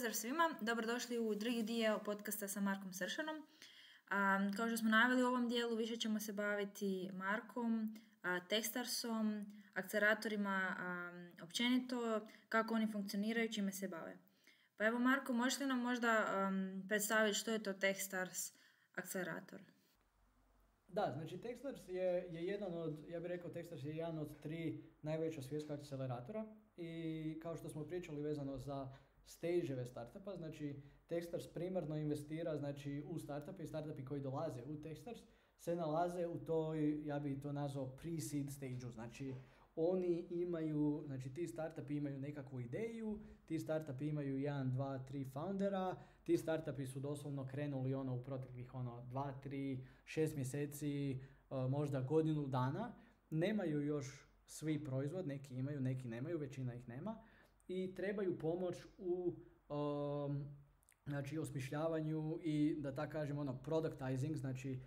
pozdrav svima, dobrodošli u drugi dio podcasta sa Markom Sršanom. Kao što smo najavili u ovom dijelu, više ćemo se baviti Markom, Techstarsom, akceleratorima općenito, kako oni funkcioniraju, čime se bave. Pa evo Marko, možeš li nam možda predstaviti što je to Techstars akcelerator? Da, znači Techstars je jedan od, ja bih rekao Techstars je jedan od 3 najveća svjetska akceleratora i kao što smo pričali vezano za stage-eve startupa, znači Techstars primarno investira znači u startupe i startupi koji dolaze u Techstars se nalaze u toj, ja bih to nazvao pre-seed stage-u, znači oni imaju, znači ti startupi imaju nekakvu ideju, ti startupi imaju 1, 2, 3 foundera, ti startupi su doslovno krenuli u proteklih 2, 3, 6 mjeseci, možda godinu dana, nemaju još svi proizvod, neki imaju, neki nemaju, većina ih nema i trebaju pomoć u znači osmišljavanju i da tako kažem productizing, znači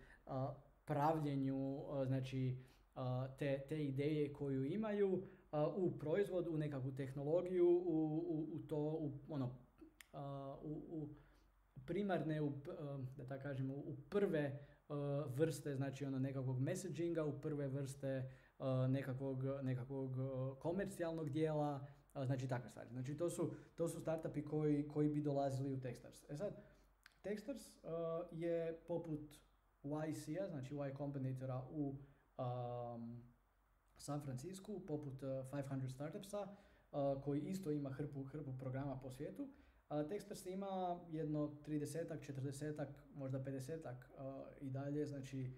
pravljenju znači te ideje koju imaju u proizvod, u nekakvu tehnologiju, u primarne, da tako kažemo, u prve vrste znači nekakvog messaginga, u prve vrste nekakvog komercijalnog dijela, znači takve stvari. Znači to su startupi koji bi dolazili u Techstars. Sad, Techstars je poput YC-a, znači Y Combinatora u San Francisku, poput 500 Startupsa, koji isto ima hrpu programa po svijetu. Techstars ima jedno 30-ak, 40-ak, možda 50-ak i dalje, znači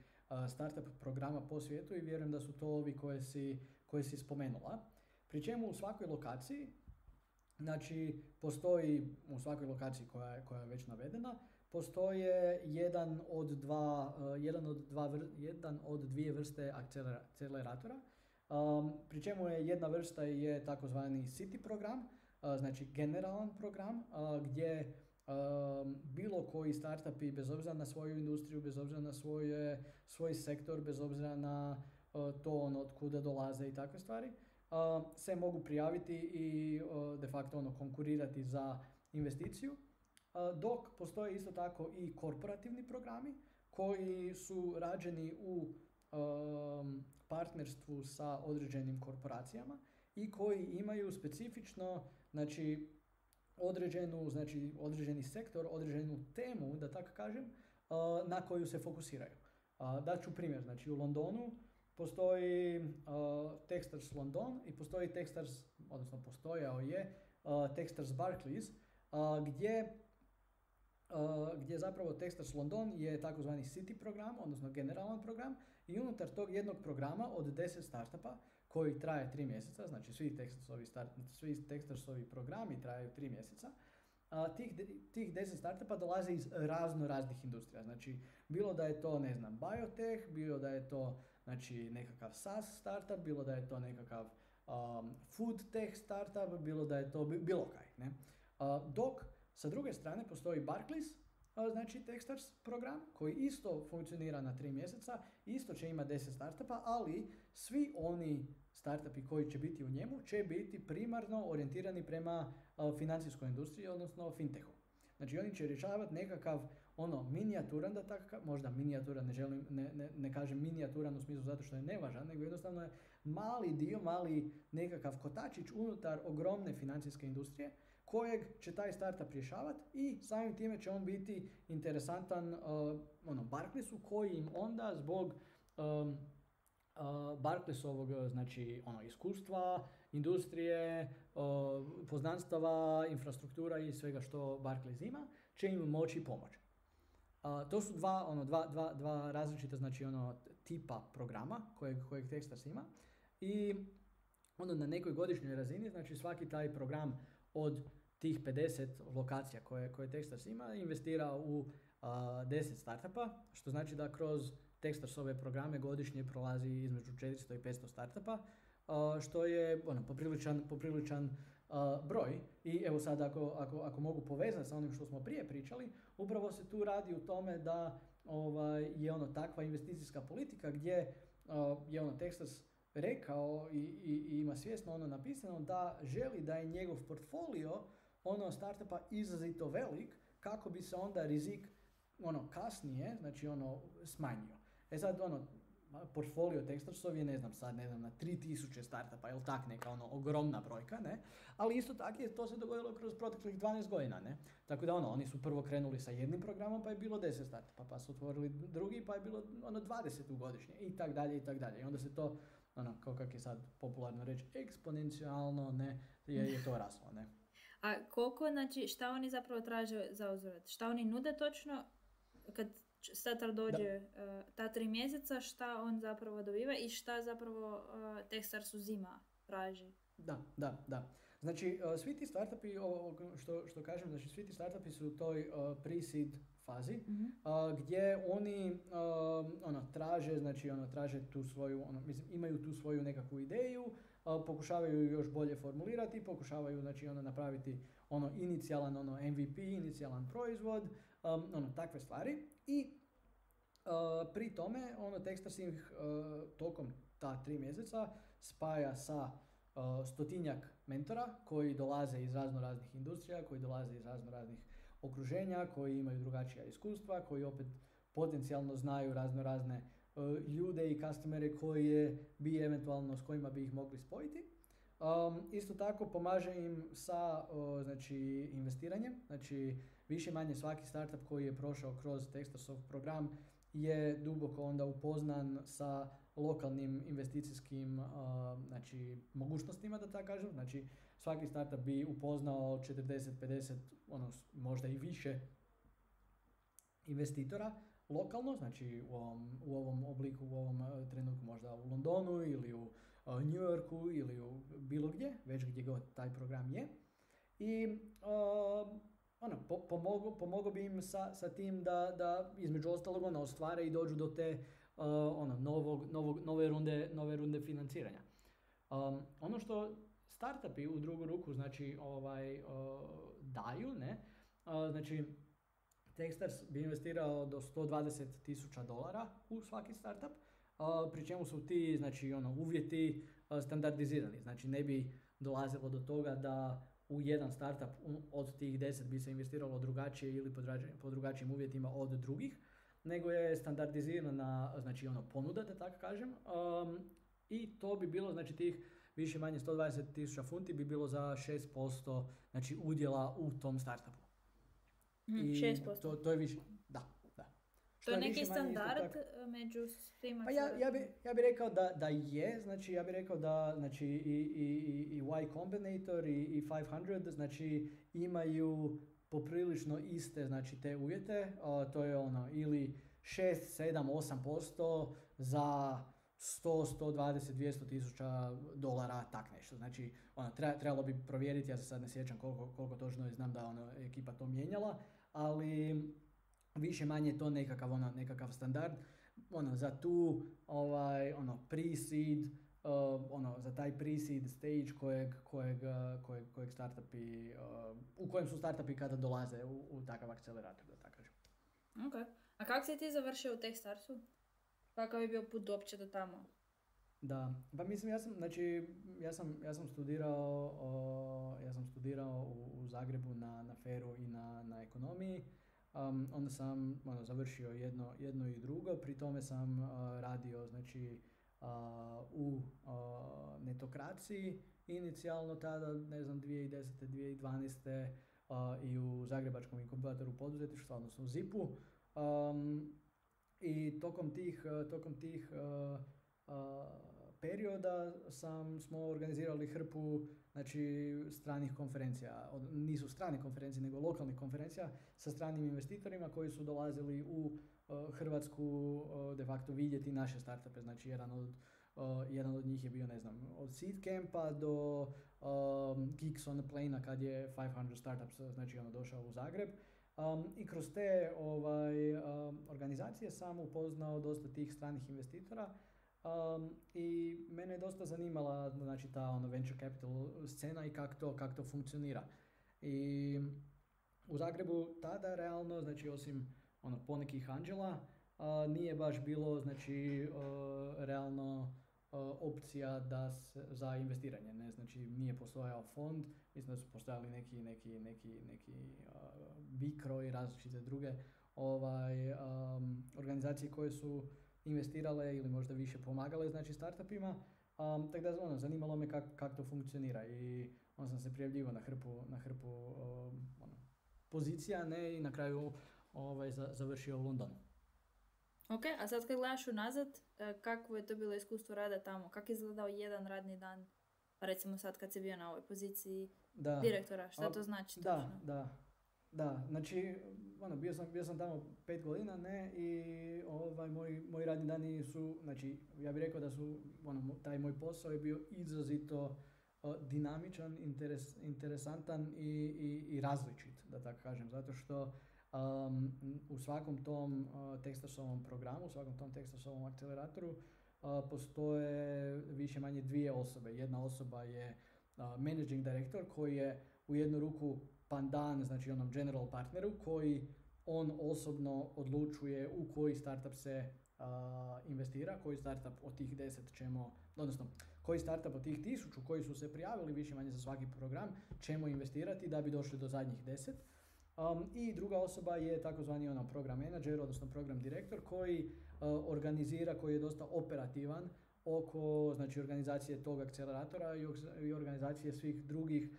startup programa po svijetu i vjerujem da su to ovi koje si spomenula. Pri čemu u svakoj lokaciji, znači postoji u svakoj lokaciji koja je već navedena, postoje jedan od dvije vrste akceleratora, pri čemu je jedna vrsta je takozvani City program, znači generalan program, gdje bilo koji startupi, bez obzira na svoju industriju, bez obzira na svoj sektor, bez obzira na to od kuda dolaze i takve stvari, se mogu prijaviti i de facto konkurirati za investiciju. Dok postoje isto tako i korporativni programi koji su rađeni u partnerstvu sa određenim korporacijama i koji imaju specifično, znači određeni sektor, određenu temu, da tako kažem, na koju se fokusiraju. Dat ću primjer, znači u Londonu postoji Techstars London i postoji Techstars, odnosno postojao je Techstars Barclays, gdje zapravo Techstars London je takozvani City program, odnosno generalan program i unutar tog jednog programa od 10 startupa koji traje 3 mjeseca, znači svi Techstarsovi programi traju 3 mjeseca, tih 10 startupa dolaze iz raznih industrija, znači bilo da je to, biotech, bilo da je to znači nekakav SaaS startup, bilo da je to nekakav food tech startup, bilo da je to bilo kaj, ne? Dok sa druge strane postoji Barclays, znači Techstars program koji isto funkcionira na 3 mjeseca, isto će imati 10 startupa, ali svi oni startupi koji će biti u njemu će biti primarno orijentirani prema financijskoj industriji, odnosno fintechu. Znači oni će rješavati nekakav minijaturan, da tako, možda minijaturan, ne kažem minijaturan u smislu zato što je nevažan, nego jednostavno je mali nekakav kotačić unutar ogromne financijske industrije kojeg će taj startup rješavati i samim time će on biti interesantan Barclaysu koji im onda zbog Barclaysovog znači iskustva, industrije, poznanstava, infrastruktura i svega što Barclays ima, će im moći pomoći. To su dva različita znači tipa programa kojeg Techstars ima i na nekoj godišnjoj razini, znači svaki taj program od tih 50 lokacija koje Techstars ima investira u 10 startupa, što znači da kroz Techstarsove programe godišnje prolazi između 400 i 500 startupa, što je popriličan broj. I evo sad ako mogu povezati sa onim što smo prije pričali, upravo se tu radi u tome da je takva investicijska politika gdje je Techstars rekao i ima svjesno napisano da želi da je njegov portfolio ono startupa izrazito velik kako bi se onda rizik kasnije, znači smanjio. Sad portfolio Techstarsov je, ne znam, na 3000 startupa, jel tak, neka ogromna brojka, ne? Ali isto tako to se dogodilo kroz proteklih 12 godina, ne? Tako da oni su prvo krenuli sa jednim programom pa je bilo 10 startupa, pa su otvorili drugi pa je bilo 20 godišnje i tak dalje i tak dalje. I onda se to, kao kak je sad popularno reći, eksponencijalno, ne, je to raslo, ne? A koliko, znači, šta oni zapravo traže za uzvrat? Šta oni nude točno kad starter dođe ta 3 mjeseca, šta on zapravo dobiva i šta zapravo Techstars uzima, traži? Da. Znači, svi ti startupi, što kažem, znači svi ti startupi su u toj pre-seed fazi, gdje oni traže, znači traže tu svoju, imaju tu svoju nekakvu ideju, pokušavaju ju još bolje formulirati, pokušavaju, znači napraviti inicijalan MVP, inicijalan proizvod, takve stvari. I pri tome Techstars ih tokom ta 3 mjeseca spaja sa stotinjak mentora koji dolaze iz razno raznih industrija, koji dolaze iz razno raznih okruženja, koji imaju drugačija iskustva, koji opet potencijalno znaju razno razne ljude i customere s kojima bi ih mogli spojiti. Isto tako pomaže im sa znači, investiranjem, znači više manje svaki startup koji je prošao kroz Techstarsov program je duboko onda upoznan sa lokalnim investicijskim znači, mogućnostima, da tako kažem. Znači, svaki startup bi upoznao 40, 50, možda i više investitora lokalno, znači u ovom obliku, u ovom trenutku možda u Londonu ili u New Yorku ili u bilo gdje, već gdje god taj program je. I pomogao bi im sa tim da između ostalog ostvare i dođu do te nove runde financiranja. Ono što startupi u drugu ruku znači daju, ne? Znači Techstars bi investirao do $120,000 u svaki startup, pri čemu su ti znači uvjeti standardizirani. Znači ne bi dolazilo do toga da u jedan startup od tih 10 bi se investiralo drugačije ili po drugačijim uvjetima od drugih, nego je standardizirana znači ponuda, da tako kažem, i to bi bilo, znači tih više manje 120,000 funti bi bilo za 6% znači udjela u tom startupu. 6%? To je više, da. To je neki standard među svima? Pa ja bi rekao da je, znači ja bih rekao da znači i Y Combinator i 500 znači imaju poprilično iste znači te uvjete, to je ili 6, 7, 8% za 100, 120, 200,000 tak nešto. Znači, trebalo bi provjeriti, ja se sad ne sjećam koliko točno je, znam da ekipa to mijenjala, ali više manje je to nekakav standard. Za tu pre-seed, za taj pre-seed stage kojeg startupi, u kojem su startupi kada dolaze u takav akcelerator, da tako kažem. Ok. A kako si ti završio u Techstarsu? Kakav je bio put uopće do tamo? Da, pa mislim, ja sam studirao u Zagrebu na FER-u i na ekonomiji. Onda sam završio jedno i drugo, pri tome sam radio znači, u netokraciji, inicijalno tada, ne znam, 2010. 2012. I u Zagrebačkom inkubatoru poduzetništva, odnosno u ZIP-u. I tokom tih perioda smo organizirali hrpu znači, stranih konferencija. Nisu strane konferencije, nego lokalnih konferencija sa stranim investitorima koji su dolazili u Hrvatsku de facto vidjeti naše startupe. Znači, jedan od njih je bio, ne znam, od Seed Campa do Geeks on the Plane, kad je 500 Startups znači, došao u Zagreb. I kroz te organizacije sam upoznao dosta tih stranih investitora. I mene je dosta zanimala znači, ta venture capital scena i kako to funkcionira. I u Zagrebu tada realno, znači osim ponekih anđela, nije baš bilo znači, realno opcija za investiranje, ne, znači nije postojao fond, mislim da su postojali neki Bikro i različite druge organizacije koje su investirale ili možda više pomagale, znači startupima, tako da zanimalo me kako to funkcionira i onda sam se prijavljivao na hrpu pozicija, ne, i na kraju završio u Londonu. Ok, a sad kad gledaš unazad, kakvo je to bilo iskustvo rada tamo? Kako je izgledao jedan radni dan? Pa recimo sad kad si bio na ovoj poziciji direktora, šta to znači? Da, znači, bio sam tamo 5 godina, ne, i moji radni dani su, znači, ja bih rekao da su, taj moj posao je bio izrazito dinamičan, interesantan i različit, da tako kažem, zato što u svakom tom Techstarsovom programu, u svakom tom Techstarsovom akceleratoru postoje više manje dvije osobe. Jedna osoba je managing director koji je u jednu ruku pandan, znači onom general partneru, koji on osobno odlučuje u koji startup se investira, koji startup od tih 10 ćemo, odnosno koji startup od tih 1000 koji su se prijavili više manje za svaki program ćemo investirati da bi došli do zadnjih 10. I druga osoba je takozvani program manager, odnosno program direktor koji organizira, koji je dosta operativan oko, znači, organizacije tog akceleratora i organizacije svih drugih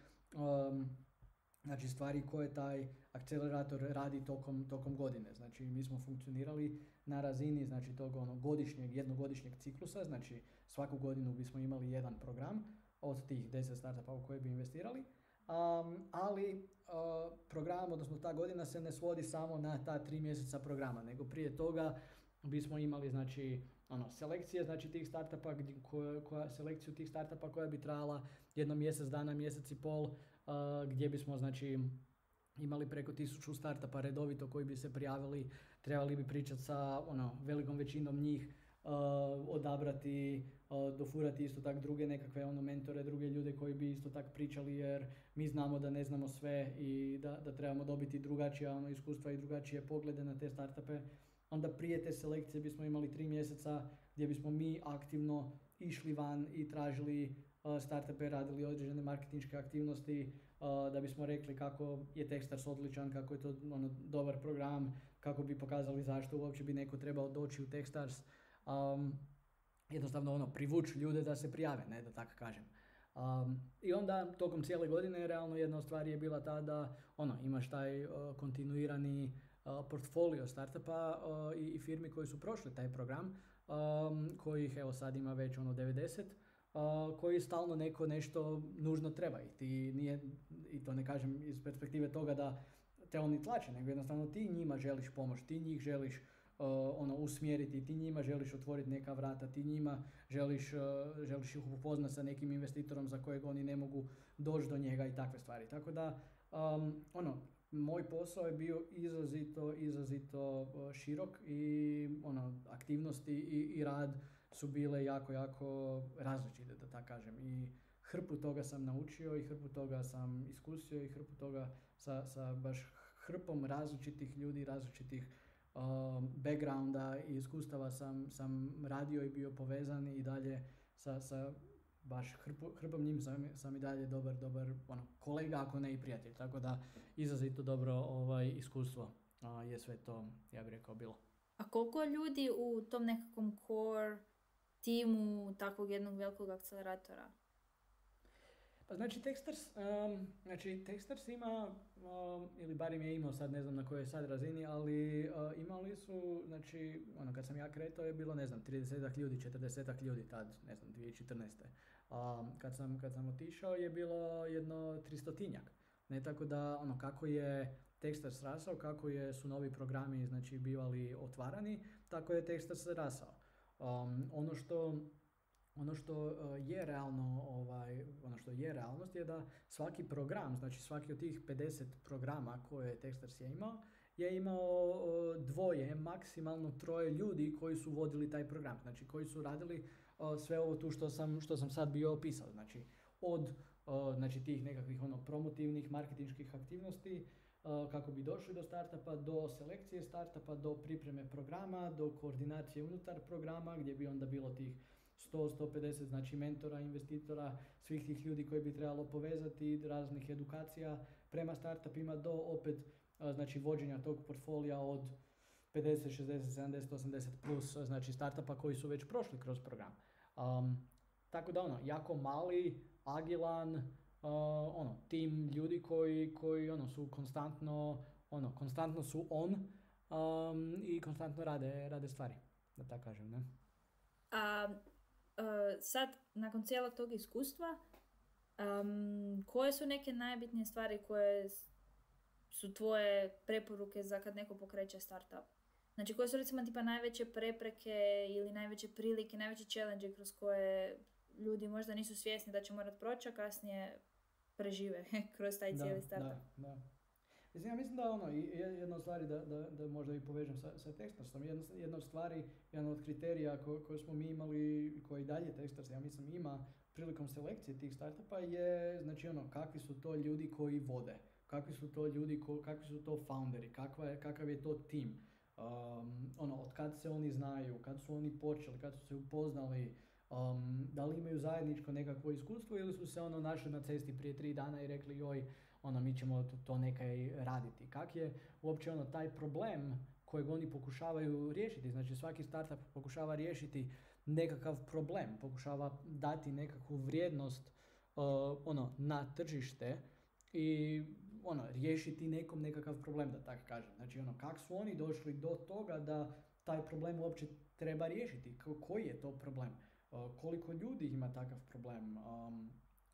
znači stvari koje taj akcelerator radi tokom godine. Znači mi smo funkcionirali na razini, znači tog jednogodišnjeg ciklusa, znači svaku godinu bismo imali jedan program od tih 10 startupa u koje bi investirali. Ali program, odnosno ta godina se ne svodi samo na ta 3 mjeseca programa, nego prije toga bismo imali, znači, selekcije, znači tih startupa, selekciju tih startupa koja bi trajala jedno mjesec dana, mjesec i pol, gdje bismo, znači, imali preko 1000 startupa redovito koji bi se prijavili, trebali bi pričati sa velikom većinom njih, odabrati, dofurati isto tak druge nekakve mentore, druge ljude koji bi isto tak pričali, jer mi znamo da ne znamo sve i da trebamo dobiti drugačija iskustva i drugačije poglede na te startupe. Onda prije te selekcije bismo imali 3 mjeseca gdje bismo mi aktivno išli van i tražili startupe, radili određene marketinške aktivnosti, da bismo rekli kako je Techstars odličan, kako je to dobar program, kako bi pokazali zašto uopće bi neko trebao doći u Techstars. Jednostavno privući ljude da se prijave, ne, da tako kažem. I onda tokom cijele godine realno jedna od stvari je bila ta da imaš taj kontinuirani portfolio startupa i firmi koji su prošli taj program, kojih evo sad ima već 90, koji stalno neko nešto nužno treba i to ne kažem iz perspektive toga da te oni tlače, nego jednostavno ti njima želiš pomoći, ti njih želiš usmjeriti, ti njima želiš otvoriti neka vrata, ti njima želiš ih upoznati sa nekim investitorom za kojeg oni ne mogu doći do njega i takve stvari. Tako da, moj posao je bio izrazito širok i aktivnosti i rad su bile jako različite, da tako kažem. I hrpu toga sam naučio i hrpu toga sam iskusio i hrpu toga sa baš hrpom različitih ljudi, različitih backgrounda i iskustava sam radio i bio povezan i dalje sa baš hrpom njim sam i dalje dobar kolega, ako ne i prijatelj. Tako da izrazito dobro iskustvo je sve to, ja bih rekao, bilo. A koliko ljudi u tom nekakvom core timu takvog jednog velikog akceleratora? Pa znači Techstars ima, ili barem je imao, sad ne znam na kojoj je sad razini, ali imali su, znači, kad sam ja kretao je bilo, ne znam, 30 ljudi, 40 ljudi tad, ne znam, 2014. Kad sam otišao je bilo jedno 300-tinjak. Ne, tako da, kako je Techstars rasao, kako su novi programi, znači, bivali otvarani, tako je Techstars rasao. Ono što je realno, ono što je realnost je da svaki program, znači svaki od tih 50 programa koje Techstars je imao dvoje, maksimalno 3 ljudi koji su vodili taj program, znači koji su radili sve ovo tu što sam sad bio opisao, znači od znači tih nekakvih promotivnih, marketinških aktivnosti, kako bi došli do startupa, do selekcije startupa, do pripreme programa, do koordinacije unutar programa, gdje bi onda bilo tih 100-150 znači mentora, investitora, svih tih ljudi koji bi trebalo povezati, raznih edukacija prema startupima do opet znači vođenja tog portfolija od 50, 60, 70, 80 plus znači startupa koji su već prošli kroz program. Tako da jako mali, agilan, tim ljudi koji su konstantno su i konstantno rade stvari, da tako kažem, ne? Sad, nakon cijelog tog iskustva, koje su neke najbitnije stvari koje su tvoje preporuke za kad neko pokreće startup? Znači, koje su recimo tipa najveće prepreke ili najveće prilike, najveće challenge kroz koje ljudi možda nisu svjesni da će morat proći, a kasnije prežive kroz taj cijeli startup? Da. Ja mislim da jedna od stvari da možda i povežem sa Techstarsom, jedna od stvari, jedan od kriterija koje smo mi imali i koji dalje Techstars, ja mislim, ima prilikom selekcije tih startupa je, znači kakvi su to ljudi koji vode, kakvi su to ljudi, kakvi su to founderi, kakav je to tim, od kad se oni znaju, kad su oni počeli, kad su se upoznali, da li imaju zajedničko nekakvo iskustvo ili su se našli na cesti prije 3 dana i rekli joj, mi ćemo to nekaj raditi. Kak je uopće taj problem kojeg oni pokušavaju riješiti, znači svaki startup pokušava riješiti nekakav problem, pokušava dati nekakvu vrijednost na tržište i riješiti nekom nekakav problem, da tako kažem. Znači kak su oni došli do toga da taj problem uopće treba riješiti, koji je to problem, koliko ljudi ima takav problem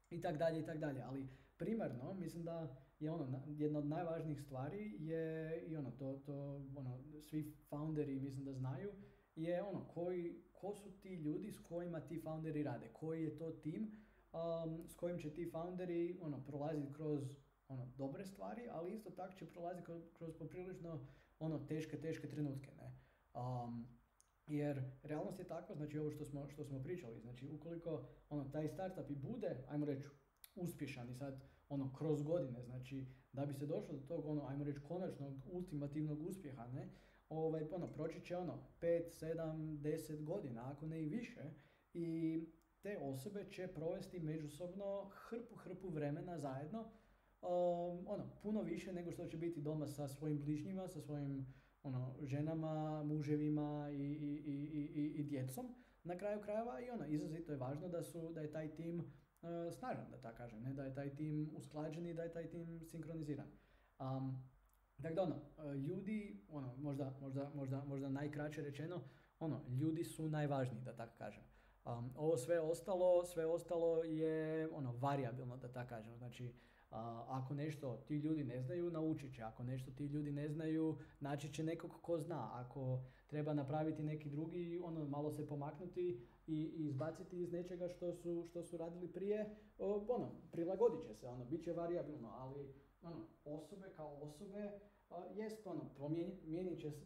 i tak dalje, ali primarno mislim da je jedna od najvažnijih stvari je i svi founderi mislim da znaju je ko su ti ljudi s kojima ti founderi rade, koji je to tim s kojim će ti founderi prolaziti kroz dobre stvari, ali isto tako će prolaziti kroz poprilično teške trenutke, ne? Jer realnost je takva, znači ovo što smo pričali, znači ukoliko taj startup i bude, ajmo reći, uspješan i sad kroz godine, znači da bi se došlo do tog ajmo reći konačnog ultimativnog uspjeha, ne, proći će 5, 7, 10 godina, ako ne i više, i te osobe će provesti međusobno hrpu vremena zajedno, puno više nego što će biti doma sa svojim bližnjima, sa svojim ženama, muževima i djecom na kraju krajeva i izrazito je važno da je taj tim snažan, da tako kažem, ne? Da je taj tim usklađen i da je taj tim sinkroniziran. Tako da ljudi, možda najkraće rečeno, ljudi su najvažniji, da tako kažem. Ovo sve ostalo je varijabilno, da tako kažem. Znači, ako nešto ti ljudi ne znaju, naučit će. Ako nešto ti ljudi ne znaju, naći će nekog ko zna. Ako treba napraviti neki drugi, malo se pomaknuti i izbaciti iz nečega što su radili prije, prilagodit će se, bit će varijabilno, ali osobe kao osobe jest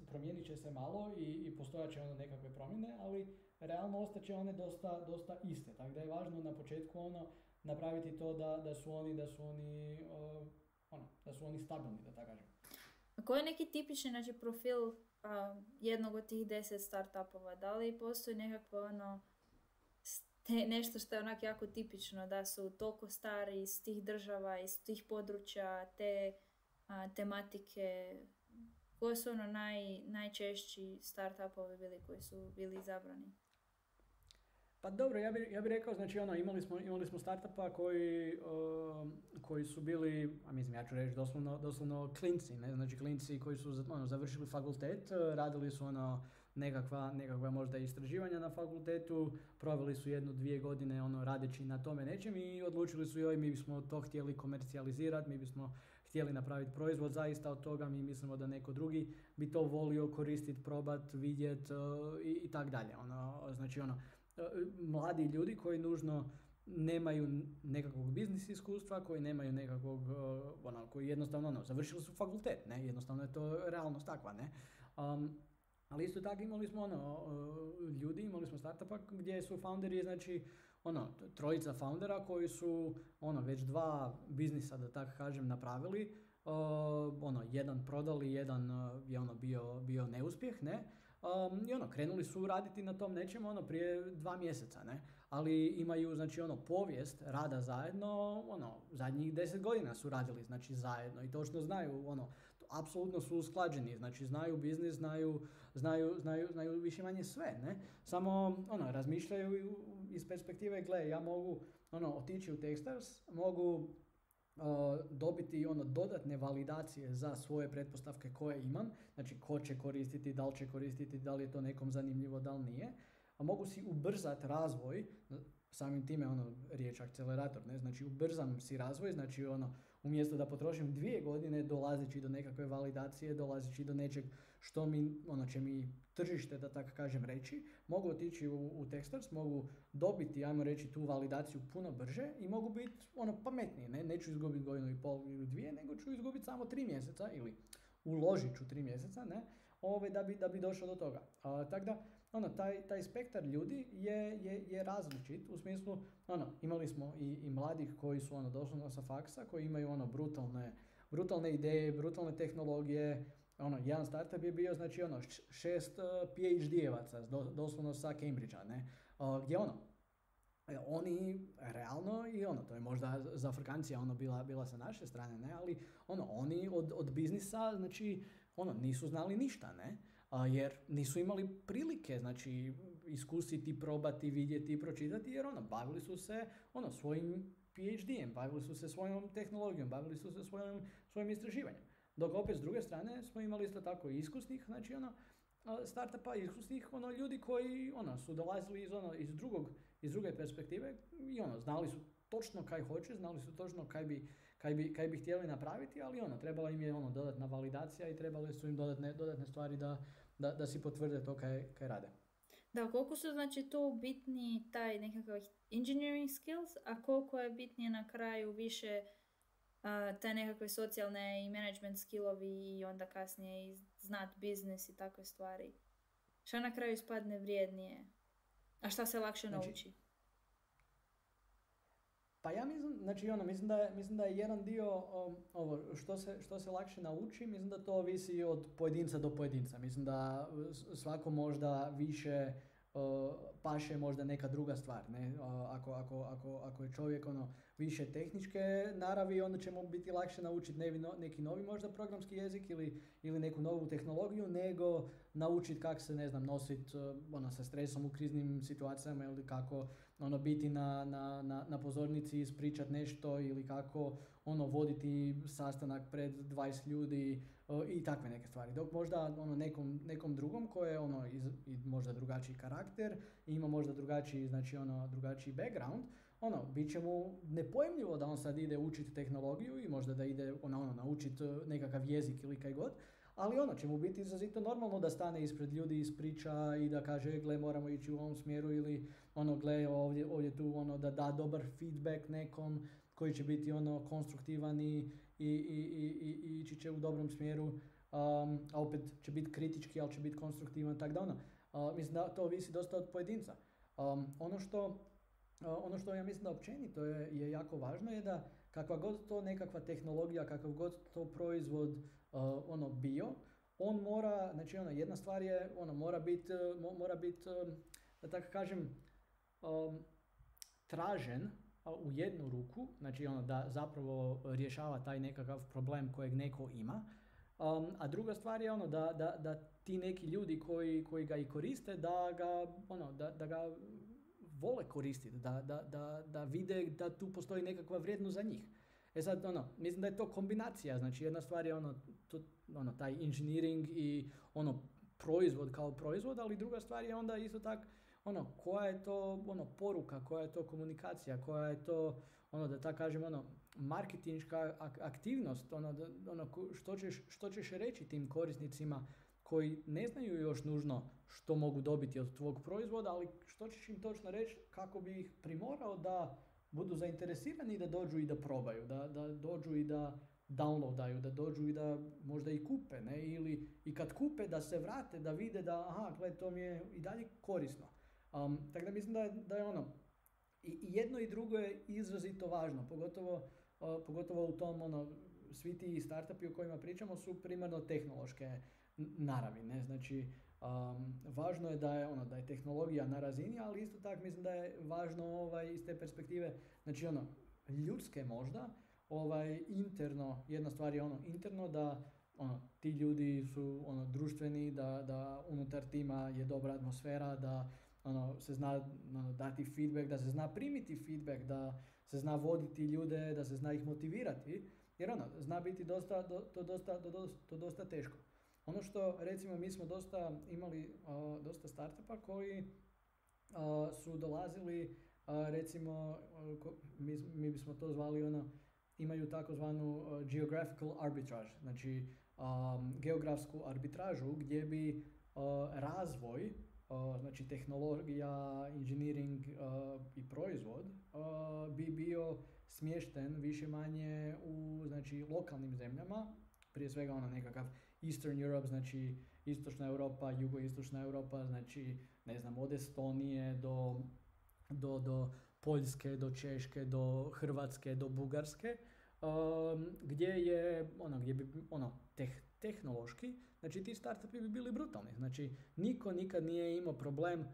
promijenit će se malo i postojat će nekakve promjene, ali realno ostaće one dosta iste. Tako da je važno na početku napraviti to da su oni stabilni, da tako kažem. A koji je neki tipični znači, profil jednog od tih 10 startupova? Da li postoji nekakvo nešto što je onak jako tipično, da su toliko stari iz tih država, iz tih područja, te tematike? Koji su najčešći startupovi bili koji su bili izabrani? Pa dobro, ja bih rekao, znači imali smo startupa koji su bili, ja ću reći doslovno klinci, ne? Znači klinci koji su završili fakultet, radili su nekakva možda istraživanja na fakultetu, proveli su 1-2 godine radeći na tome nečem i odlučili su joj, mi bismo to htjeli komercijalizirati, mi bismo htjeli napraviti proizvod zaista od toga, mi mislimo da neko drugi bi to volio koristiti, probati, vidjeti i tak dalje. Znači mladi ljudi koji nužno nemaju nekakvog biznis iskustva, koji nemaju nekakvog, koji jednostavno završili su fakultet, ne, jednostavno je to realnost takva, ne. Ali isto tako imali smo imali smo startupa gdje su founderi, znači trojica foundera koji su već 2 biznisa, da tako kažem, napravili, jedan prodali, jedan je bio neuspjeh, ne. I krenuli su raditi na tom nečem prije 2 mjeseca, ne? Ali imaju, znači, povijest rada zajedno, zadnjih 10 godina su radili, znači, zajedno i točno znaju, apsolutno su usklađeni, znači, znaju biznis, znaju više manje sve, ne? Samo, razmišljaju iz perspektive, gle, ja mogu, otići u Techstars, mogu dobiti dodatne validacije za svoje pretpostavke koje imam, znači ko će koristiti, da li je to nekom zanimljivo, da li nije, a mogu si ubrzati razvoj, samim time riječ akcelerator, ne, znači ubrzam si razvoj, znači umjesto da potrošim 2 godine dolazeći do nekakve validacije, dolazeći do nečeg što mi, će mi tržište, da tako kažem, reći, mogu otići u Techstars, mogu dobiti, ajmo reći, tu validaciju puno brže i mogu biti pametniji, ne? Neću izgubiti 1,5 ili 2, nego ću izgubiti samo 3 mjeseca ili uložit ću 3 mjeseca, ne? Da bi došao do toga. Tako da, taj spektar ljudi je različit, u smislu, imali smo i mladih koji su doslovno sa faksa, koji imaju brutalne ideje, brutalne tehnologije. Jedan startup je bio, znači, 6 PhD-evaca, doslovno sa Cambridgea, ne? Gdje oni realno, i to je možda za Afrikancija bila sa naše strane, ne? Ali oni od biznisa, znači, nisu znali ništa, ne? Jer nisu imali prilike, znači, iskusiti, probati, vidjeti, pročitati, jer bavili su se svojim PhD-em, bavili su se svojom tehnologijom, bavili su se svojim istraživanjem. Dok opet s druge strane smo imali isto tako i iskusnih, znači, startupa, iskusnih ljudi koji su dolazili iz druge perspektive i znali su točno kaj hoće, znali su točno kaj bi htjeli napraviti, ali trebala im je dodatna validacija i trebale su im dodatne stvari da si potvrde to kaj rade. Da, koliko su, znači, tu bitni taj nekakav engineering skills, a koliko je bitnije na kraju više te nekakve socijalne i management skillovi i onda kasnije i znat biznis i takve stvari. Šta na kraju ispadne vrijednije? A šta se lakše nauči? Pa ja mislim da je jedan dio što se lakše nauči, mislim da to ovisi od pojedinca do pojedinca. Mislim da svako možda više paše možda neka druga stvar, ne? Ako je čovjek više tehničke naravi, onda će mu biti lakše naučiti neki novi možda programski jezik ili neku novu tehnologiju, nego naučiti kako se, ne znam, nositi sa stresom u kriznim situacijama ili kako biti na pozornici, ispričati nešto ili kako voditi sastanak pred 20 ljudi i takve neke stvari. Dok možda nekom drugom koji je možda drugačiji karakter, ima možda drugačiji, znači drugačiji background, bit će mu nepojmljivo da on sad ide učiti tehnologiju i možda da ide naučiti nekakav jezik ili kaj god, ali će mu biti izrazito normalno da stane ispred ljudi, ispriča i da kaže, gle, moramo ići u ovom smjeru ili gle, ovdje tu da dobar feedback nekom koji će biti konstruktivan i ići će u dobrom smjeru, a opet će biti kritički, ali će biti konstruktivan, tako da mislim da to ovisi dosta od pojedinca. Ono što ja mislim da općenito je jako važno je da kakva god to nekakva tehnologija, kakav god to proizvod bio, on mora, znači jedna stvar je, mora biti, da tako kažem, tražen u jednu ruku, znači da zapravo rješava taj nekakav problem kojeg neko ima, a druga stvar je da ti neki ljudi koji ga i koriste, da ga vole koristiti, da vide da tu postoji nekakva vrijednost za njih. Sad, mislim da je to kombinacija, znači jedna stvar je taj engineering i proizvod kao proizvod, ali druga stvar je onda isto tak koja je to poruka, koja je to komunikacija, koja je to da tako kažem marketinška aktivnost, što ćeš reći tim korisnicima koji ne znaju još nužno što mogu dobiti od tvog proizvoda, ali što ćeš im točno reći kako bi ih primorao da budu zainteresirani da dođu i da probaju, da dođu i da downloadaju, da dođu i da možda i kupe, ne? Ili i kad kupe da se vrate, da vide da aha, gled, to mi je i dalje korisno. Tako da mislim da je i jedno i drugo je izrazito važno, pogotovo u tom svi ti startupi o kojima pričamo su primarno tehnološke naravi, ne? Znači Važno je da je tehnologija na razini, ali isto tako mislim da je važno iz te perspektive, znači ljudske možda, interno, jedna stvar je interno da ti ljudi su društveni, da unutar tima je dobra atmosfera, da se zna dati feedback, da se zna primiti feedback, da se zna voditi ljude, da se zna ih motivirati, jer zna biti dosta teško. Ono što, recimo, mi smo imali dosta startupa koji su dolazili, recimo, mi bismo to zvali imaju takozvanu geographical arbitrage, znači geografsku arbitražu gdje bi razvoj, znači tehnologija, engineering i proizvod bi bio smješten više manje u, znači, lokalnim zemljama, prije svega nekakav Eastern Europe, znači istočna Europa, jugoistočna Europa, znači ne znam, od Estonije do Poljske, do Češke, do Hrvatske, do Bugarske, gdje bi tehnološki, znači ti startupi bi bili brutalni. Znači niko nikad nije imao problem,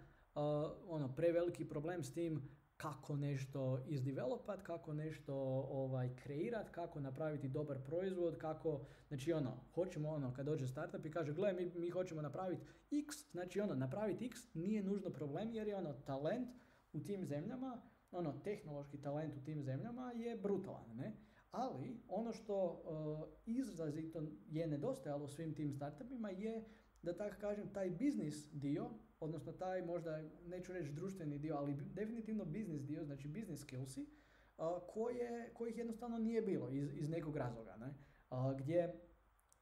preveliki problem s tim kako nešto izdevelopat, kako nešto kreirat, kako napraviti dobar proizvod, kako, znači hoćemo kad dođe startup i kaže gle, mi hoćemo napraviti X, znači napraviti X nije nužno problem jer je talent u tim zemljama, tehnološki talent u tim zemljama je brutalan, ne? Ali ono što izrazito je nedostajalo svim tim startupima je, da tako kažem, taj biznis dio, odnosno taj možda, neću reći društveni dio, ali definitivno biznis dio, znači business skillsi, kojih jednostavno nije bilo iz nekog razloga, ne? Gdje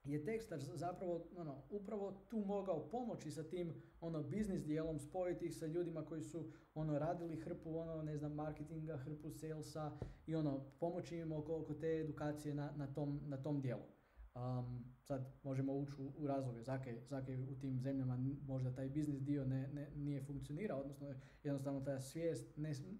je Techstars zapravo upravo tu mogao pomoći sa tim biznis dijelom, spojiti ih sa ljudima koji su radili hrpu marketinga, hrpu salesa i pomoći im oko te edukacije na tom dijelu. Sad možemo ući u razloge zakaj u tim zemljama možda taj biznis dio nije funkcionirao, odnosno jednostavno ta svijest,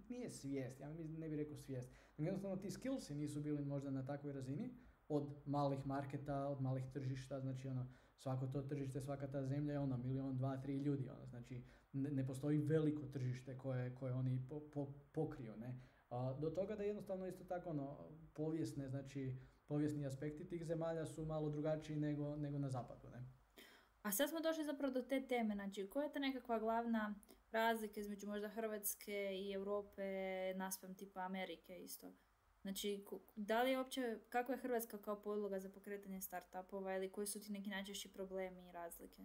nije svijest, ja ne bih rekao svijest, jednostavno ti skillsi nisu bili možda na takvoj razini od malih marketa, od malih tržišta, znači svako to tržište, svaka ta zemlja je 1, 1, 2, 3 ljudi, znači ne postoji veliko tržište koje oni pokriju, ne. Do toga da jednostavno isto tako povijesne, znači povijesni aspekti tih zemalja su malo drugačiji nego na zapadu, ne. A sad smo došli zapravo do te teme, znači koja je ta nekakva glavna razlika između možda Hrvatske i Europe naspram tipa Amerike isto? Znači, da li je uopće, kako je Hrvatska kao podloga za pokretanje startupova ili koji su ti neki najčešći problemi i razlike?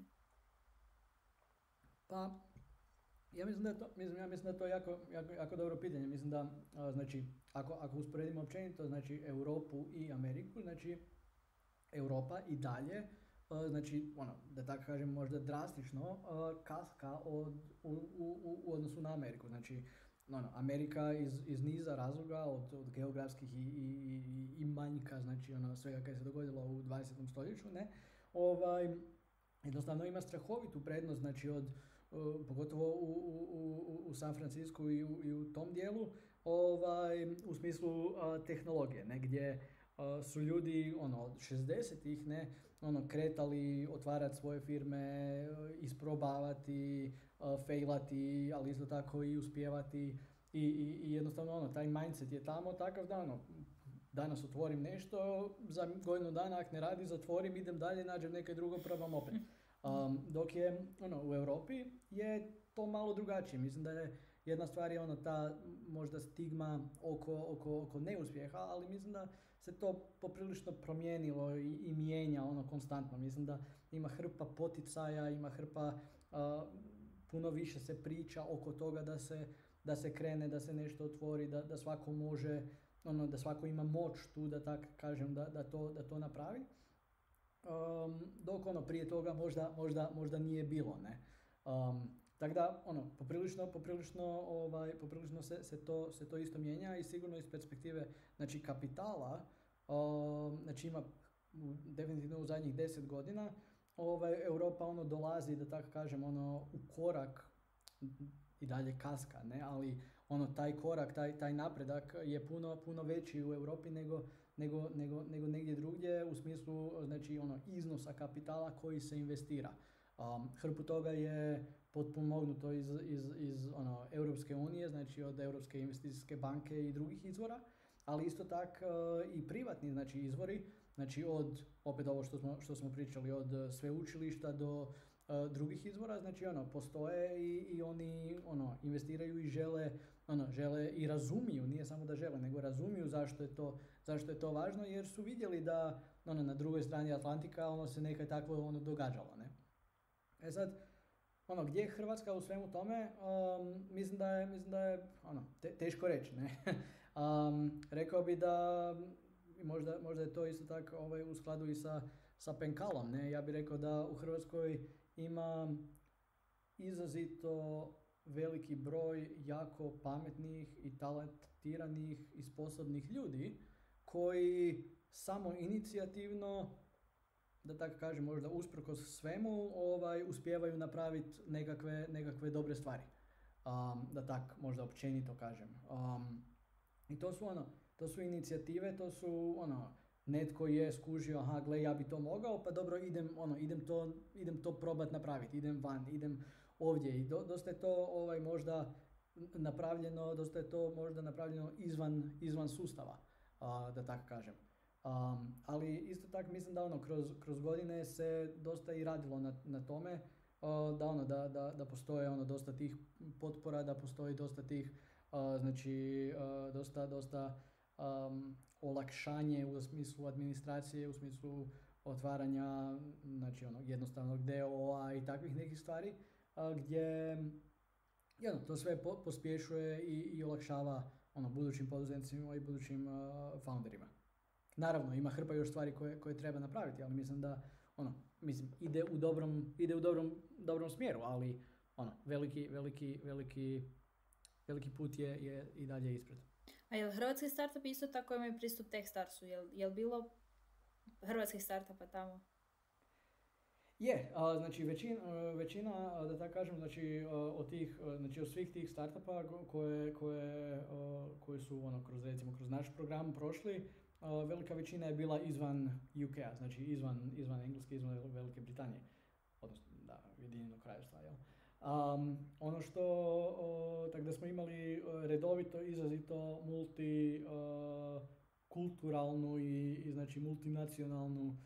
Pa, ja mislim da je to jako dobro pitanje. Mislim da, znači, ako usporedimo općenito, znači, Europu i Ameriku, znači, Europa i dalje, znači, da tako kažem, možda drastično kaska u odnosu na Ameriku. Znači, Amerika iz niza razloga, od geografskih i manjka, znači svega kaj se dogodilo u 20. stoljeću, ne, jednostavno ima strahovitu prednost, znači pogotovo u San Francisku i u tom dijelu, u smislu tehnologije, ne, gdje su ljudi od 60-ih, ne, kretali otvarati svoje firme, isprobavati, failati, ali isto tako i uspijevati i jednostavno taj mindset je tamo takav da danas otvorim nešto, za godinu dana ako ne radi zatvorim, idem dalje, nađem neke drugo, probam opet. Dok je u Europi je to malo drugačije. Mislim da je jedna stvar je ta možda stigma oko neuspjeha, ali mislim da se to poprilično promijenilo i mijenja konstantno. Mislim da ima hrpa poticaja, ima hrpa, puno više se priča oko toga da se krene, da se nešto otvori, da svako može, da svako ima moć tu, da tako kažem, da to napravi. Dok prije toga možda nije bilo, ne. Tako da, poprilično se to isto mijenja i sigurno iz perspektive, znači, kapitala, znači ima definitivno u zadnjih 10 godina Europa dolazi, da tako kažem, u korak, i dalje kaska, ne, ali taj korak, taj napredak je puno veći u Europi nego negdje drugdje u smislu, znači, iznosa kapitala koji se investira. Hrpu toga je potpomognuto iz Europske unije, znači od Europske investicijske banke i drugih izvora, ali isto tak i privatni znači izvori, znači od, opet ovo što smo pričali, od sveučilišta do drugih izvora, znači postoje i oni investiraju i žele i razumiju, nije samo da žele, nego razumiju zašto je to važno, jer su vidjeli da na drugoj strani Atlantika se nekaj takvo događalo, ne? E sad, gdje je Hrvatska u svemu tome, mislim da je teško reći, ne? Rekao bi da možda je to isto tako u skladu i sa penkalom, ne? Ja bih rekao da u Hrvatskoj ima izrazito veliki broj jako pametnih i talentiranih i sposobnih ljudi koji samo inicijativno, da tako kažem, možda usprkos svemu, uspijevaju napraviti nekakve dobre stvari. Da tak možda općenito kažem. I to su inicijative, to su netko je skužio, aha, gle, ja bi to mogao, pa dobro, idem to probat napraviti, idem van, idem ovdje. I dosta je to možda napravljeno izvan sustava, da tako kažem. Ali isto tako mislim da kroz godine se dosta i radilo na tome, da postoje dosta tih potpora, da postoji dosta tih dosta olakšanje u smislu administracije, u smislu otvaranja znači jednostavnog DOO-a i takvih nekih stvari, gdje to sve pospješuje i olakšava budućim poduzetnicima i budućim founderima. Naravno, ima hrpa još stvari koje treba napraviti, ali mislim da ide u dobrom smjeru, ali veliki put je i dalje ispred. A jel hrvatski startupi isto tako imaju pristup Techstarsu? Jel bilo hrvatskih startupa tamo? Je, znači većina, da tako kažem, znači od svih tih startupa koji su kroz naš program prošli, velika većina je bila izvan UK-a, znači izvan Engleske, izvan Velike Britanije, odnosno Ujedinjenog Kraljevstva, jel? Tako da smo imali redovito, izrazito multikulturalnu i znači multinacionalnu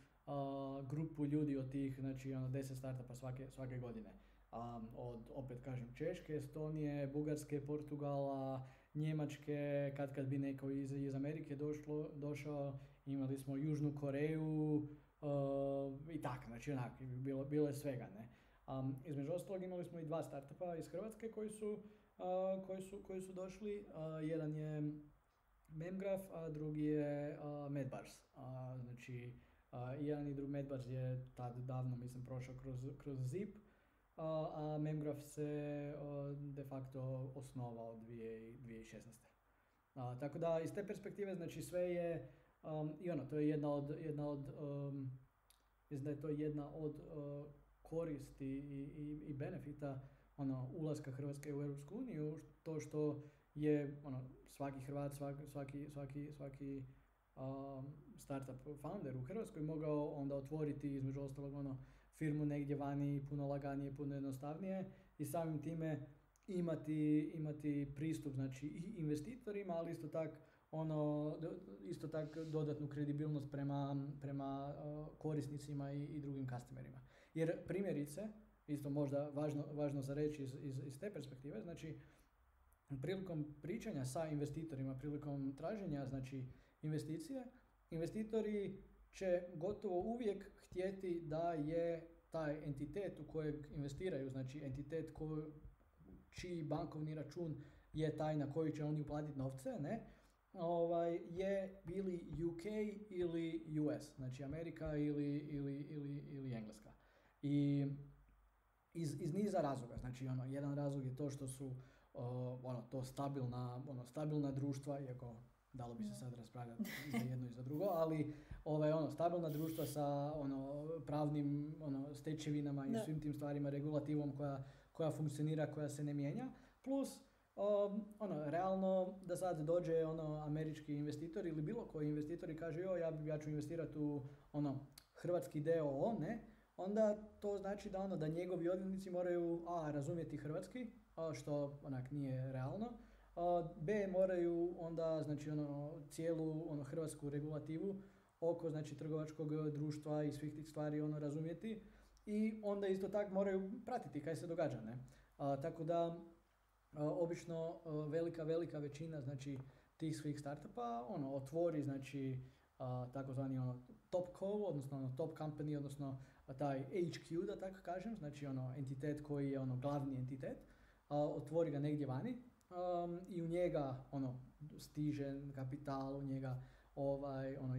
grupu ljudi od tih, znači 10 startupa svake godine. Opet kažem, Češke, Estonije, Bugarske, Portugala, Njemačke, kad bi neko iz Amerike došao, imali smo Južnu Koreju i tako, znači bilo je svega, ne. Između ostalog imali smo i 2 startupa iz Hrvatske koji su došli. Jedan je Memgraph, a drugi je Medbars. Znači, jedan i drugi Medbars je tad davno, mislim, prošao kroz ZIP, a Memgraph se de facto osnovao 2016. Tako da, iz te perspektive, znači, sve je, to je jedna od koristi i benefita ulaska Hrvatske u Europsku uniju, to što je svaki Hrvat, svaki startup founder u Hrvatskoj mogao onda otvoriti između ostalog firmu negdje vani puno laganije, puno jednostavnije i samim time imati pristup znači i investitorima, ali isto tak dodatnu kredibilnost prema korisnicima i drugim customerima. Jer primjerice, isto možda važno za reći iz te perspektive, znači prilikom pričanja sa investitorima, prilikom traženja znači investicije, investitori će gotovo uvijek htjeti da je taj entitet u kojeg investiraju, znači entitet čiji bankovni račun je taj na koji će oni uplatiti novce, ne, je ili UK ili US, znači Amerika ili Engleska. I iz niza razloga, znači jedan razlog je to što su to stabilna društva, iako dalo bi se sad raspravljati za jedno i za drugo, ali stabilna društva sa pravnim stečevinama i svim tim stvarima, regulativom koja funkcionira, koja se ne mijenja, plus realno da sad dođe američki investitor ili bilo koji investitor i kaže ja ću investirati u hrvatski DOO, ne, onda to znači da da njegovi odvjetnici moraju razumjeti hrvatski, što onak nije realno. B, moraju onda znači cijelu hrvatsku regulativu oko znači trgovačkog društva i svih tih stvari razumjeti i onda isto tako moraju pratiti kaj se događa, ne? Tako da obično velika većina znači tih svih startupa otvori znači takozvani top co, odnosno top company, odnosno taj HQ da tako kažem, znači entitet koji je glavni entitet, otvori ga negdje vani i u njega stiže kapital, u njega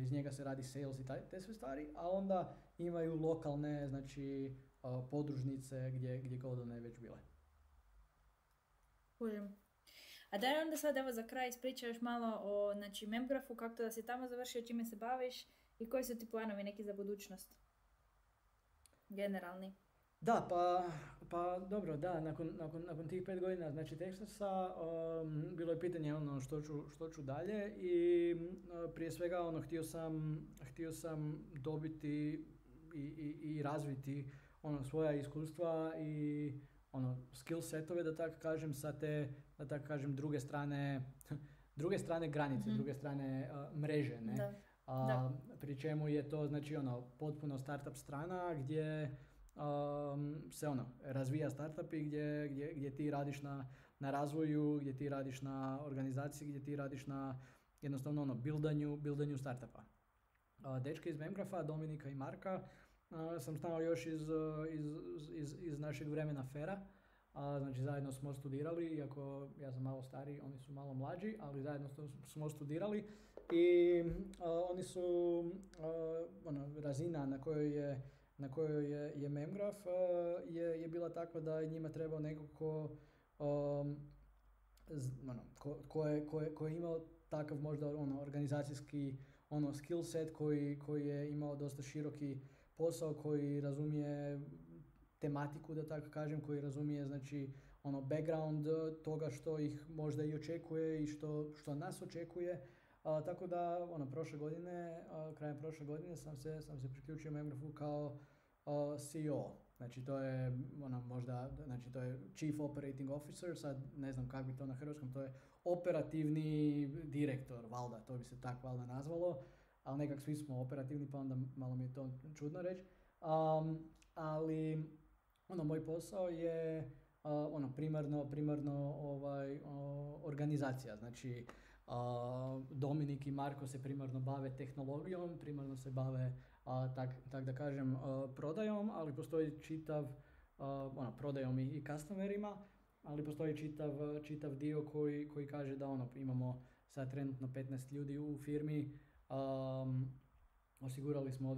iz njega se radi sales i te sve stvari, a onda imaju lokalne znači podružnice gdje god one već bile. Kužim. A daj onda sad evo za kraj ispričaš malo o znači, Memgrafu, kako to da si tamo završio, čime se baviš i koji su ti planovi neki za budućnost? Generalni. Da, pa dobro, da, nakon tih 5 godina znači Texasa, bilo je pitanje što ću dalje i prije svega htio sam dobiti i razviti svoja iskustva i skill setove, da tako kažem, sa te, da tako kažem, druge strane granice, druge strane mreže, ne? Da. Pri čemu je to znači potpuno startup strana gdje se razvija startup i gdje ti radiš na razvoju, gdje ti radiš na organizaciji, gdje ti radiš na jednostavno buildanju startupa. Dečke iz Memgrafa, Dominika i Marka, sam znao još iz našeg vremena Fera. Znači zajedno smo studirali, iako ja sam malo stariji, oni su malo mlađi, ali zajedno smo studirali i oni su razina na kojoj je Memgraf je bila takva da je njima trebao neko ko je imao takav možda organizacijski skill set koji je imao dosta široki posao, koji razumije tematiku, da tako kažem, koji razumije znači background toga što ih možda i očekuje i što nas očekuje. Tako da krajem prošle godine sam se priključio Memgrafu kao CEO. Znači to je znači to je Chief Operating Officer, sad ne znam kako bi to na hrvatskom, to je operativni direktor, valjda, to bi se tako valjda nazvalo, ali nekak svi smo operativni, pa onda malo mi je to čudno reći. Ali moj posao je primarno organizacija, znači Dominik i Marko se primarno bave tehnologijom, primarno se bave tak da kažem prodajom, ali postoji čitav prodajom i customerima, ali postoji čitav dio koji kaže da imamo sad trenutno 15 ljudi u firmi, osigurali smo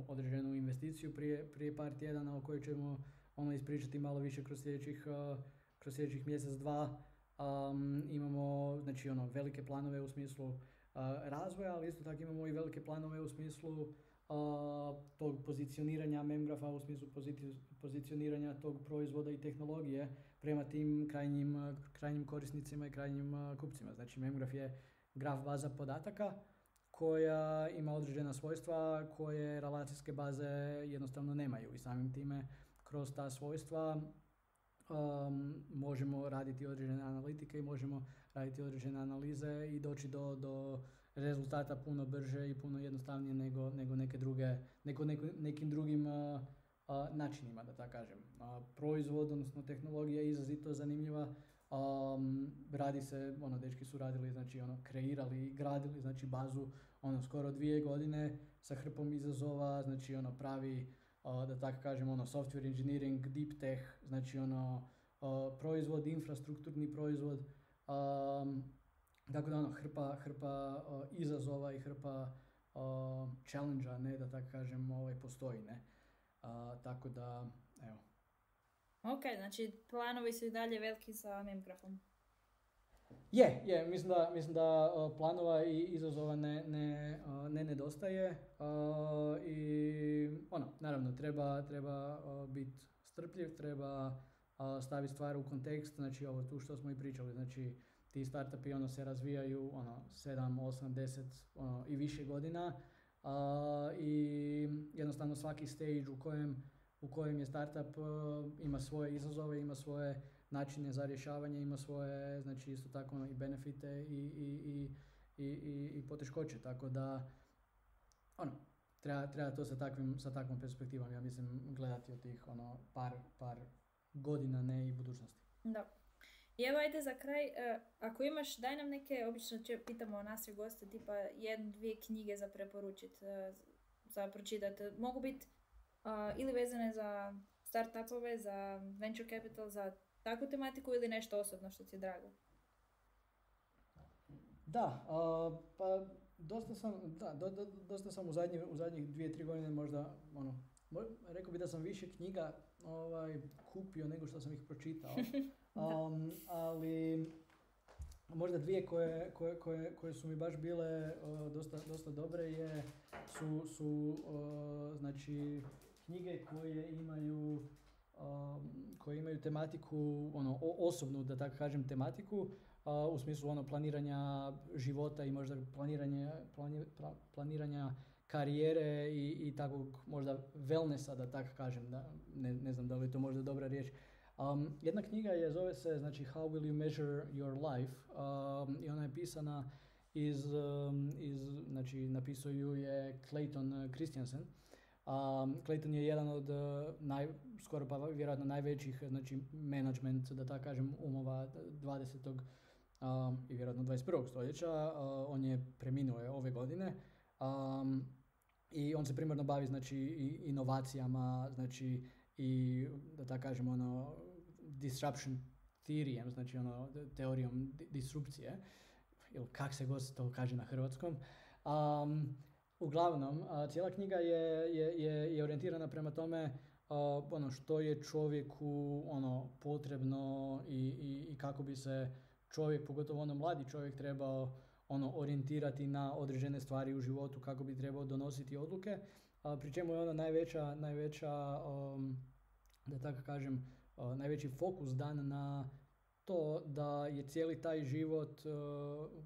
određenu investiciju prije par tjedana o kojoj ćemo ispričati malo više kroz sljedećih mjesec, dva. Imamo znači velike planove u smislu razvoja, ali isto tako imamo i velike planove u smislu tog pozicioniranja Memgrafa, u smislu pozicioniranja tog proizvoda i tehnologije prema tim krajnjim korisnicima i krajnjim kupcima. Znači Memgraf je graf baza podataka koja ima određena svojstva koje relacijske baze jednostavno nemaju i samim time kroz ta svojstva možemo raditi određene analitike i možemo raditi određene analize i doći do rezultata puno brže i puno jednostavnije nego nekim drugim načinima, da tako kažem. Proizvod, odnosno tehnologija je izrazito zanimljiva. Radi se, dečki su radili, znači kreirali, gradili, znači bazu skoro 2 godine sa hrpom izazova, znači pravi, da tako kažem, software engineering, deep tech, znači proizvod, infrastrukturni proizvod, tako da hrpa izazova i hrpa challenge-a, ne, da tako kažem, postoji, ne. Tako da, evo. Ok, znači planovi su i dalje veliki sa Memgrafom. Mislim da planova i izazova ne nedostaje i naravno treba biti strpljiv, treba staviti stvari u kontekst, znači ovo tu što smo i pričali, znači ti startupi se razvijaju 7, 8, 10 i više godina i jednostavno svaki stage u kojem u kojem je startup ima svoje izazove, ima svoje načine za rješavanje, ima svoje, znači isto tako i benefite i poteškoće, tako da treba to sa takvom perspektivom, ja mislim, gledati od tih par godina, ne i budućnosti. Da. I evo, ajde za kraj, ako imaš, daj nam neke, obično pitamo naše goste, tipa 1-2 knjige za preporučiti, za pročitati. Mogu biti ili vezane za startupove, za venture capital, za takvu tematiku ili nešto osobno što ti je drago. Da, pa dosta sam u zadnjih 2-3 godine možda, rekao bi da sam više knjiga kupio nego što sam ih pročitao. Ali možda 2 koje su mi baš bile dosta dobre su znači knjige koje imaju tematiku, osobnu, da tako kažem, tematiku, u smislu planiranja života i možda planiranja karijere i takvog možda wellnessa, da tako kažem, da, ne znam da li je to možda dobra riječ. Jedna knjiga zove se, znači, How will you measure your life, i ona je pisana znači, napisao ju je Clayton Christensen. Clayton je jedan od skoro pa vjerojatno najvećih, znači, management, da tako kažem, umova 20. I vjerojatno 21. stoljeća. On je preminuo ove godine. I on se primarno bavi, znači, inovacijama, znači, i da tako kažem, disruption theoryjem, znači, teorijom disrupcije, ili kak se god to kaže na hrvatskom. Uglavnom, cijela knjiga je orijentirana prema tome što je čovjeku potrebno i kako bi se čovjek, pogotovo mladi čovjek, trebao orijentirati na određene stvari u životu, kako bi trebao donositi odluke, pri čemu je najveća da tako kažem, najveći fokus dan na to da je cijeli taj život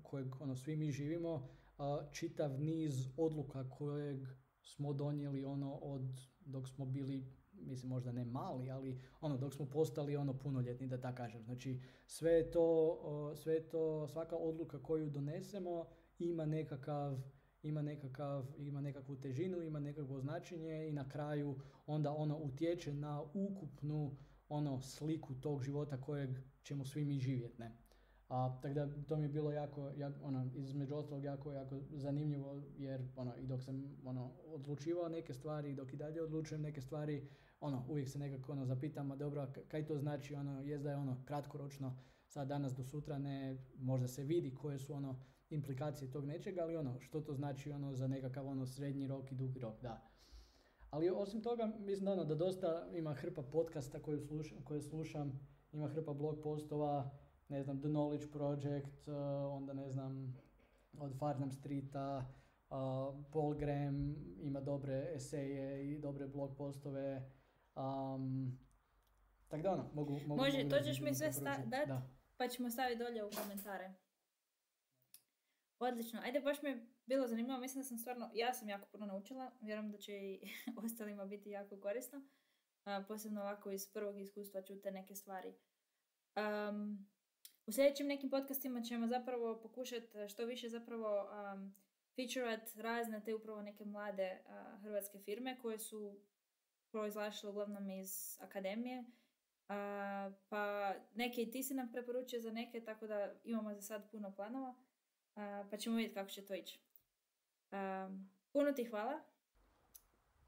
kojeg svi mi živimo, čitav niz odluka kojeg smo donijeli od dok smo bili, mislim, možda ne mali, ali dok smo postali punoljetni, da tako kažem. Znači, sve to, svaka odluka koju donesemo ima nekakvu težinu, ima nekakvo značenje i na kraju onda utječe na ukupnu sliku tog života kojeg ćemo svi mi živjeti, ne? Tako da to mi je bilo jako između ostalog jako zanimljivo, jer i dok sam odlučivao neke stvari, dok i dalje odlučujem neke stvari, uvijek se nekako zapitam, a dobro, kaj to znači, jest da je kratkoročno, sad danas do sutra, ne, možda se vidi koje su implikacije tog nečega, ali što to znači za nekakav srednji rok i dugi rok, da. Ali osim toga, mislim da dosta ima hrpa podcasta koje slušam, ima hrpa blog postova, ne znam, The Knowledge Project, onda ne znam, od Farnham Streeta, Paul Graham ima dobre eseje i dobre blog postove. Tako da mogu može, to ćeš mi sve dati, pa ćemo staviti dolje u komentare. Odlično, ajde, baš mi je bilo zanimljivo, mislim da sam stvarno, ja sam jako puno naučila, vjerujem da će i ostalima biti jako korisno, posebno ovako iz prvog iskustva čute neke stvari. U sljedećim nekim podcastima ćemo zapravo pokušati što više zapravo featurat razne te upravo neke mlade hrvatske firme koje su proizlašle uglavnom iz akademije, pa neke i ti si nam preporučio za neke, tako da imamo za sad puno planova, pa ćemo vidjeti kako će to ići. Puno ti hvala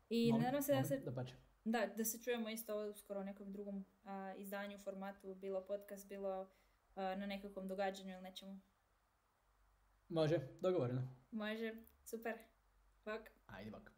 i nadam se da se čujemo isto uskoro u nekom drugom izdanju, formatu, bilo podcast, bilo na nekakvom događanju ili nečemu. Može, dogovoreno. Može, super. Bok. Ajde, bok.